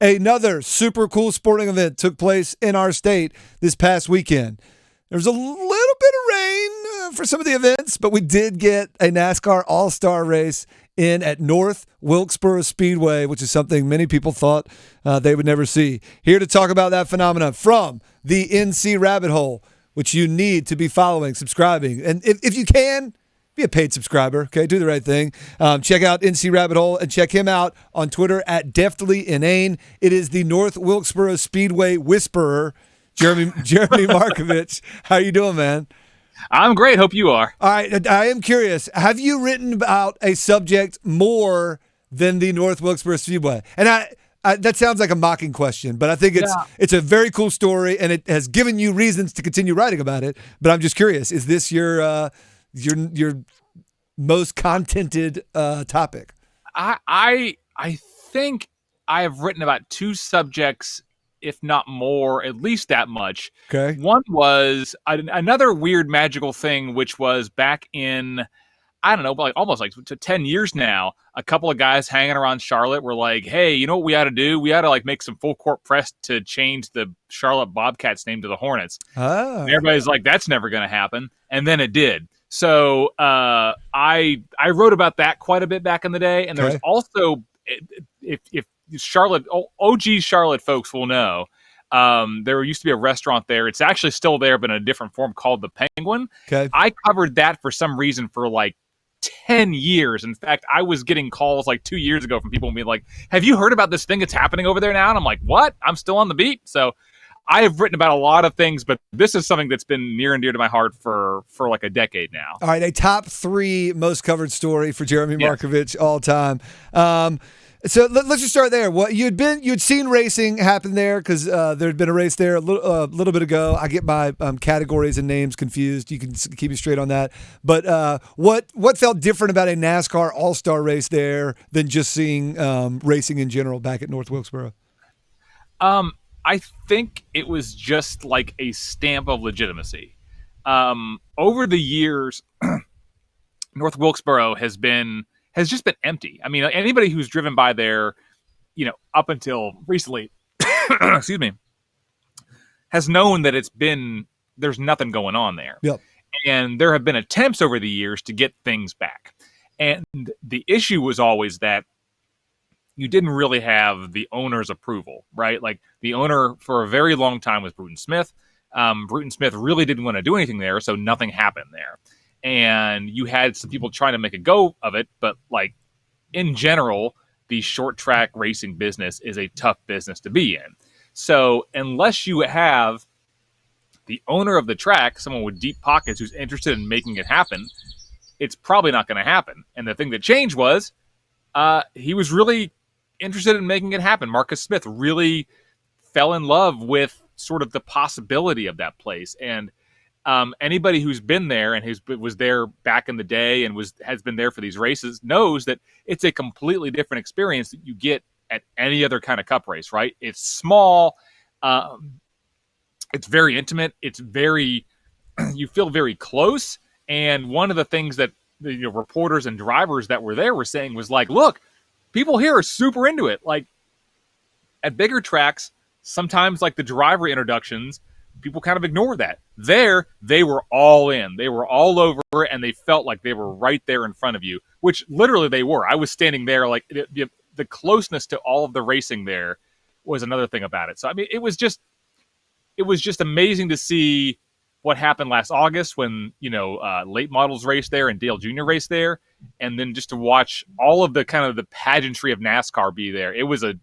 Another super cool sporting event took place in our state this past weekend. There was a little bit of rain for some of the events, but we did get a NASCAR All-Star race in at North Wilkesboro Speedway, which is something many people thought they would never see. Here to talk about that phenomenon from the NC Rabbit Hole, which you need to be following, subscribing, and if you can, be a paid subscriber, okay? Do the right thing. Check out NC Rabbit Hole and check him out on Twitter at Deftly Inane. It is the North Wilkesboro Speedway Whisperer, Jeremy Markovich. How you doing, man? I'm great. Hope you are. All right. I am curious. Have you written about a subject more than the North Wilkesboro Speedway? And I that sounds like a mocking question, but I think it's a very cool story, and it has given you reasons to continue writing about it. But I'm just curious: is this your most contented topic? I think I have written about two subjects, if not more, at least that much. Okay. One was another weird magical thing, which was back in, I don't know, like almost like 10 years now, a couple of guys hanging around Charlotte were like, hey, you know what we ought to do? We ought to like make some full court press to change the Charlotte Bobcats name to the Hornets. Oh. And everybody's like, that's never going to happen. And then it did. So I wrote about that quite a bit back in the day. And there was also, if Charlotte, OG Charlotte folks will know, there used to be a restaurant there. It's actually still there, but in a different form, called the Penguin. Okay. I covered that for some reason for like 10 years. In fact, I was getting calls like 2 years ago from people being like, have you heard about this thing that's happening over there now? And I'm like, what? I'm still on the beat. So I have written about a lot of things, but this is something that's been near and dear to my heart for like a decade now. All right, a top 3 most covered story for Jeremy Markovich all time. So let's just start there. What you'd seen racing happen there because there had been a race there a little bit ago. I get my categories and names confused. You can keep me straight on that. But what felt different about a NASCAR All-Star race there than just seeing racing in general back at North Wilkesboro? I think it was just like a stamp of legitimacy. Over the years, North Wilkesboro has just been empty. I mean, anybody who's driven by there, up until recently, excuse me, has known that there's nothing going on there. Yep. And there have been attempts over the years to get things back. And the issue was always that you didn't really have the owner's approval, right? Like the owner for a very long time was Bruton Smith. Bruton Smith really didn't want to do anything there, so nothing happened there. And you had some people trying to make a go of it, but like in general, the short track racing business is a tough business to be in. So unless you have the owner of the track, someone with deep pockets who's interested in making it happen, it's probably not going to happen. And the thing that changed was he was really interested in making it happen. Marcus Smith really fell in love with sort of the possibility of that place. And anybody who's been there and was there back in the day and has been there for these races knows that it's a completely different experience that you get at any other kind of cup race, right? It's small. It's very intimate. It's you feel very close. And one of the things that the reporters and drivers that were there were saying was like, look, people here are super into it. Like at bigger tracks, sometimes like the driver introductions, people kind of ignore that. There, they were all in. They were all over, and they felt like they were right there in front of you, which literally they were. I was standing there, like the closeness to all of the racing there was another thing about it. So I mean, it was just amazing to see what happened last August when late models raced there and Dale Jr. raced there, and then just to watch all of the kind of the pageantry of NASCAR be there. It was a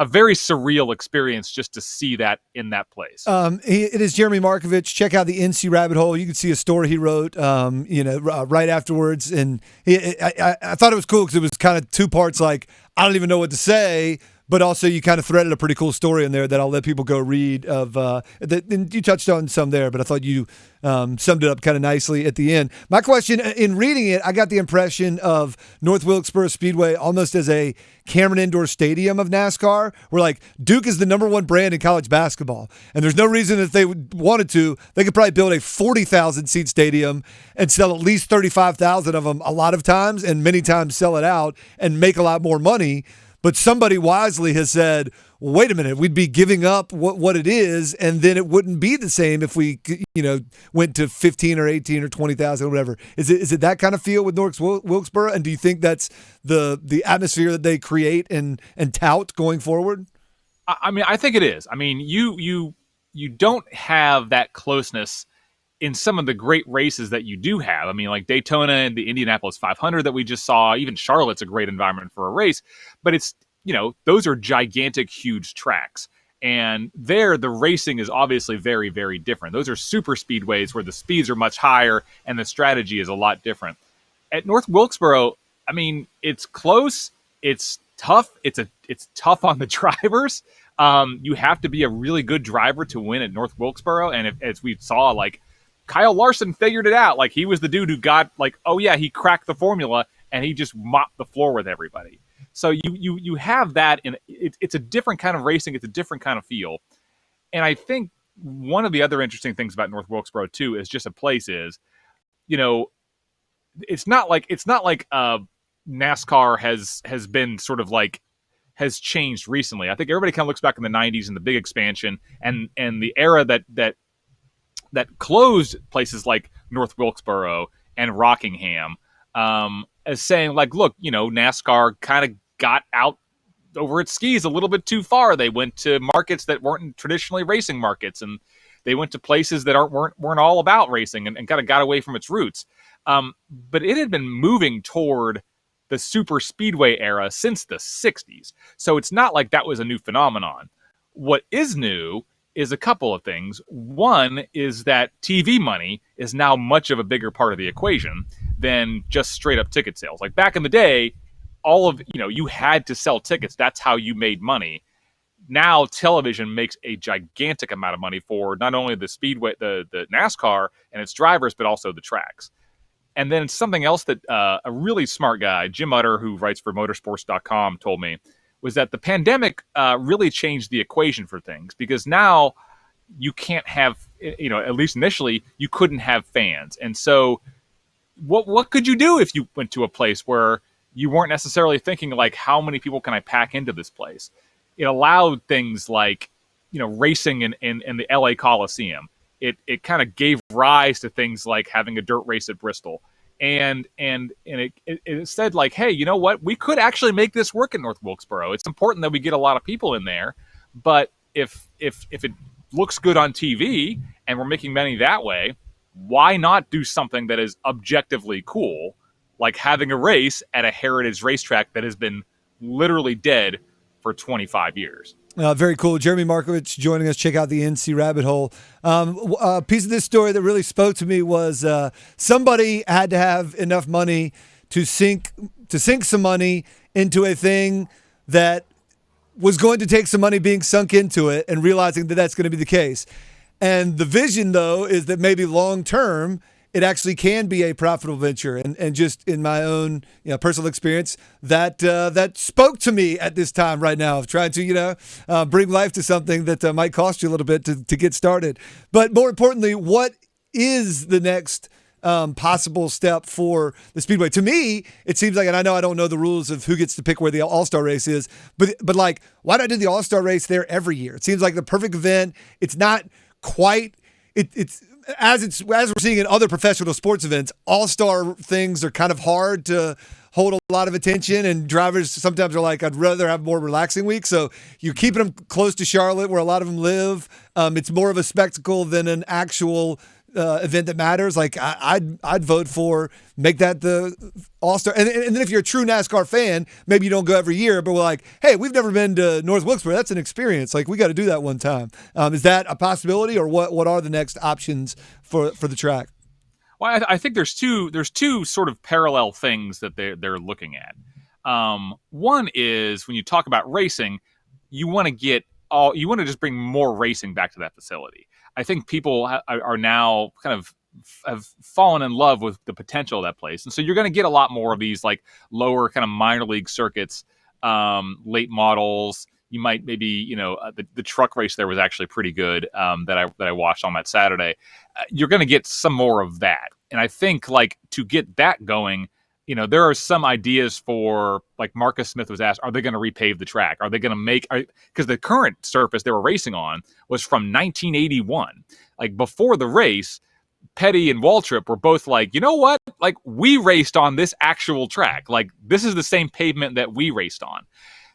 very surreal experience just to see that in that place. It is Jeremy Markovich. Check out the NC Rabbit Hole. You can see a story he wrote, right afterwards. And I thought it was cool because it was kind of 2 parts. Like, I don't even know what to say, but also you kind of threaded a pretty cool story in there that I'll let people go read of. And you touched on some there, but I thought you summed it up kind of nicely at the end. My question, in reading it, I got the impression of North Wilkesboro Speedway almost as a Cameron Indoor Stadium of NASCAR, where like Duke is the #1 brand in college basketball. And there's no reason if they wanted to, they could probably build a 40,000 seat stadium and sell at least 35,000 of them a lot of times, and many times sell it out and make a lot more money. But somebody wisely has said, well, wait a minute, we'd be giving up what it is, and then it wouldn't be the same if we, went to 15 or 18 or 20,000 or whatever. Is it that kind of feel with North Wilkesboro? And do you think that's the atmosphere that they create and tout going forward? I mean, I think it is. I mean, you don't have that closeness in some of the great races that you do have. I mean, like Daytona and the Indianapolis 500 that we just saw, even Charlotte's a great environment for a race, but it's, those are gigantic, huge tracks. And there, the racing is obviously very, very different. Those are super speedways where the speeds are much higher and the strategy is a lot different. At North Wilkesboro, I mean, it's close, it's tough, it's tough on the drivers. You have to be a really good driver to win at North Wilkesboro, and as we saw, like, Kyle Larson figured it out. Like, he was the dude who got, like, oh yeah, he cracked the formula and he just mopped the floor with everybody. So you have that, and it's a different kind of racing. It's a different kind of feel. And I think one of the other interesting things about North Wilkesboro too is just a place is, it's not like NASCAR has been sort of like has changed recently. I think everybody kind of looks back in the 90s and the big expansion and the era that closed places like North Wilkesboro and Rockingham as saying, like, look, NASCAR kind of got out over its skis a little bit too far. They went to markets that weren't traditionally racing markets, and they went to places that weren't all about racing and kind of got away from its roots. But it had been moving toward the super speedway era since the 60s. So it's not like that was a new phenomenon. What is new is a couple of things. One is that TV money is now much of a bigger part of the equation than just straight up ticket sales. Like back in the day, you had to sell tickets. That's how you made money. Now television makes a gigantic amount of money for not only the speedway, the NASCAR and its drivers, but also the tracks. And then something else that a really smart guy, Jim Utter, who writes for motorsports.com, told me was that the pandemic really changed the equation for things, because now you can't have, at least initially, you couldn't have fans. And so what could you do if you went to a place where you weren't necessarily thinking, like, how many people can I pack into this place? It allowed things like, racing in the LA Coliseum. It kind of gave rise to things like having a dirt race at Bristol. And it said, like, hey, you know what? We could actually make this work in North Wilkesboro. It's important that we get a lot of people in there, but if it looks good on TV and we're making money that way, why not do something that is objectively cool, like having a race at a heritage racetrack that has been literally dead for 25 years? Very cool. Jeremy Markovich joining us. Check out the NC Rabbit Hole. A piece of this story that really spoke to me was somebody had to have enough money to sink some money into a thing that was going to take some money being sunk into it, and realizing that that's going to be the case. And the vision, though, is that maybe long term it actually can be a profitable venture. And just in my own personal experience, that spoke to me at this time right now of trying to bring life to something that might cost you a little bit to get started. But more importantly, what is the next possible step for the Speedway? To me, it seems like, and I know I don't know the rules of who gets to pick where the All-Star race is, but like, why not do the All-Star race there every year? It seems like the perfect event. It's not quite it's as we're seeing in other professional sports events, all-star things are kind of hard to hold a lot of attention, and drivers sometimes are like, I'd rather have more relaxing weeks. So you're keeping them close to Charlotte, where a lot of them live. It's more of a spectacle than an actual event that matters. Like I'd vote for make that the All-Star. And then if you're a true NASCAR fan, maybe you don't go every year, but we're like, hey, we've never been to North Wilkesboro. That's an experience. Like, we got to do that one time. Is that a possibility, or what are the next options for the track? Well, I think there's two sort of parallel things that they're looking at. One is, when you talk about racing, you want to just bring more racing back to that facility. I think people are now kind of have fallen in love with the potential of that place. And so you're going to get a lot more of these like lower kind of minor league circuits, late models. You might maybe, the truck race there was actually pretty good that I watched on that Saturday. You're going to get some more of that. And I think, like, to get that going, there are some ideas for, like Marcus Smith was asked, are they going to repave the track? Are they going to because the current surface they were racing on was from 1981. Like before the race, Petty and Waltrip were both like, you know what? Like we raced on this actual track. Like this is the same pavement that we raced on.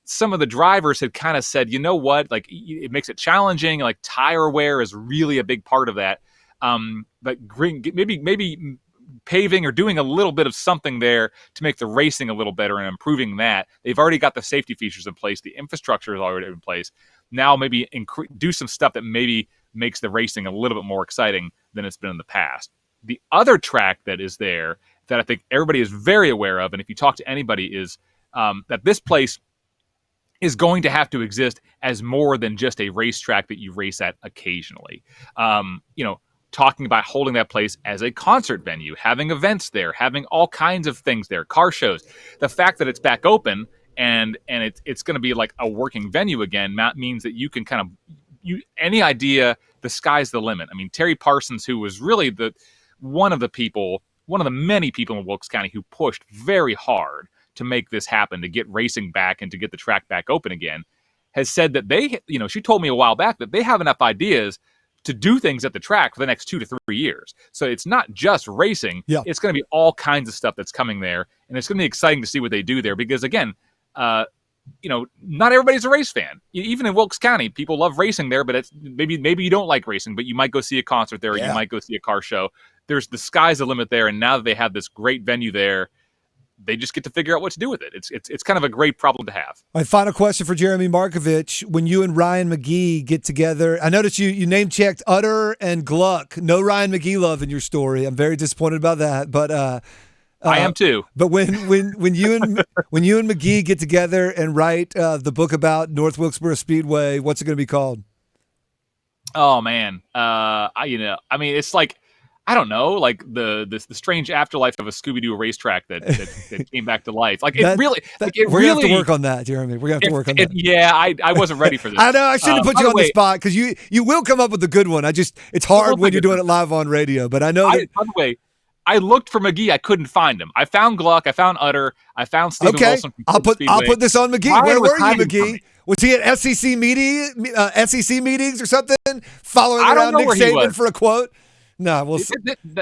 Some of the drivers had kind of said, you know what? Like it makes it challenging. Like tire wear is really a big part of that. But maybe paving or doing a little bit of something there to make the racing a little better and improving that. They've already got the safety features in place. The infrastructure is already in place. Now maybe do some stuff that maybe makes the racing a little bit more exciting than it's been in the past. The other track that is there that I think everybody is very aware of, and if you talk to anybody, is that this place is going to have to exist as more than just a racetrack that you race at occasionally. Talking about holding that place as a concert venue, having events there, having all kinds of things there, car shows. The fact that it's back open and it's going to be like a working venue again means that you can kind of any idea, the sky's the limit. I mean, Terry Parsons, who was really one of the many people in Wilkes County who pushed very hard to make this happen, to get racing back and to get the track back open again, has said that she told me a while back that they have enough ideas to do things at the track for the next 2 to 3 years. So it's not just racing. Yeah. It's going to be all kinds of stuff that's coming there. And it's going to be exciting to see what they do there because, again, not everybody's a race fan. Even in Wilkes County, people love racing there, but it's maybe you don't like racing, but you might go see a concert there, or you might go see a car show. The sky's the limit there, and now that they have this great venue there, they just get to figure out what to do with it. It's kind of a great problem to have. My final question for Jeremy Markovich. When you and Ryan McGee get together, I noticed you name-checked Utter and Gluck. No Ryan McGee love in your story. I'm very disappointed about that. But I am too. But when you and McGee get together and write the book about North Wilkesboro Speedway, what's it going to be called? Oh man, it's like, I don't know, like the strange afterlife of a Scooby-Doo racetrack that came back to life. Like we're gonna have to work on that, Jeremy. We're gonna have to work on that. Yeah, I wasn't ready for this. I know I shouldn't have put you on the spot because you will come up with a good one. It's hard when you're doing it live on radio, but I know. By the way, I looked for McGee. I couldn't find him. I found Gluck. I found Utter. I found Stephen Wilson. I'll put this on McGee. Where were you, McGee? Was he at SEC meetings or something? Following around Nick Saban for a quote? No, we'll see.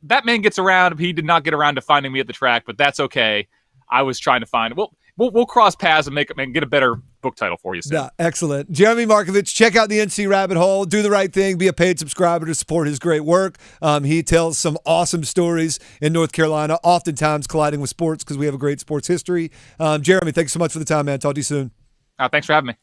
That man gets around. He did not get around to finding me at the track, but that's okay. I was trying to find it. We'll cross paths and get a better book title for you soon. Yeah, excellent. Jeremy Markovich, check out the NC Rabbit Hole. Do the right thing. Be a paid subscriber to support his great work. He tells some awesome stories in North Carolina, oftentimes colliding with sports because we have a great sports history. Jeremy, thanks so much for the time, man. Talk to you soon. Thanks for having me.